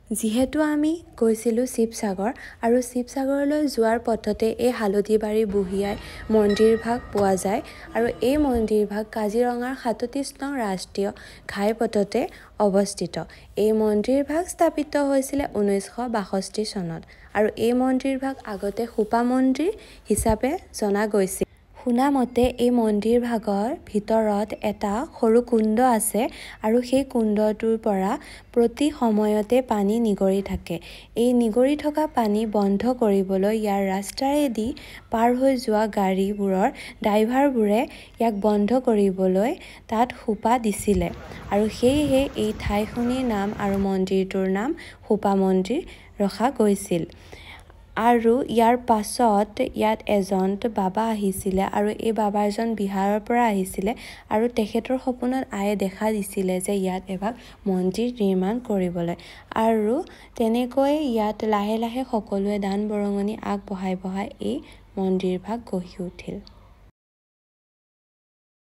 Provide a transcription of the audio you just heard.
যিহেতু আমি গৈছিলোঁ শিৱসাগৰ আৰু শিৱসাগৰলৈ যোৱাৰ পথতে এই হালধিবাৰী বুঢ়ী আই মন্দিৰভাগ পোৱা যায় আৰু এই মন্দিৰভাগ কাজিৰঙাৰ ৩৭ নং ৰাষ্ট্ৰীয় ঘাইপথতে অৱস্থিত। এই মন্দিৰভাগ স্থাপিত হৈছিলে 1962 চনত আৰু এই মন্দিৰভাগ আগতে খোপা মন্দিৰ হিচাপে জনা গৈছিল। শুনা মতে এই মন্দিৰভাগৰ ভিতৰত এটা সৰু কুণ্ড আছে আৰু সেই কুণ্ডটোৰ পৰা প্ৰতি সময়তে পানী নিগৰি থাকে। এই নিগৰি থকা পানী বন্ধ কৰিবলৈ ইয়াৰ ৰাস্তাৰেদি পাৰ হৈ যোৱা গাড়ীবোৰৰ ড্ৰাইভাৰবোৰে ইয়াক বন্ধ কৰিবলৈ তাত সোপা দিছিলে আৰু সেয়েহে এই ঠাইখিনিৰ নাম আৰু মন্দিৰটোৰ নাম খোপা মন্দিৰ ৰখা গৈছিল। আৰু ইয়াৰ পাছত ইয়াত এজন বাবা আহিছিলে আৰু এই বাবাজন বিহাৰৰ পৰা আহিছিলে আৰু তেখেতৰ সপোনত আয়ে দেখা দিছিলে যে ইয়াত এভাগ মন্দিৰ নিৰ্মাণ কৰিবলৈ আৰু তেনেকৈ ইয়াত লাহে লাহে সকলোৱে দান বৰঙণি আগবঢ়াই এই মন্দিৰভাগ গঢ়ি উঠিল।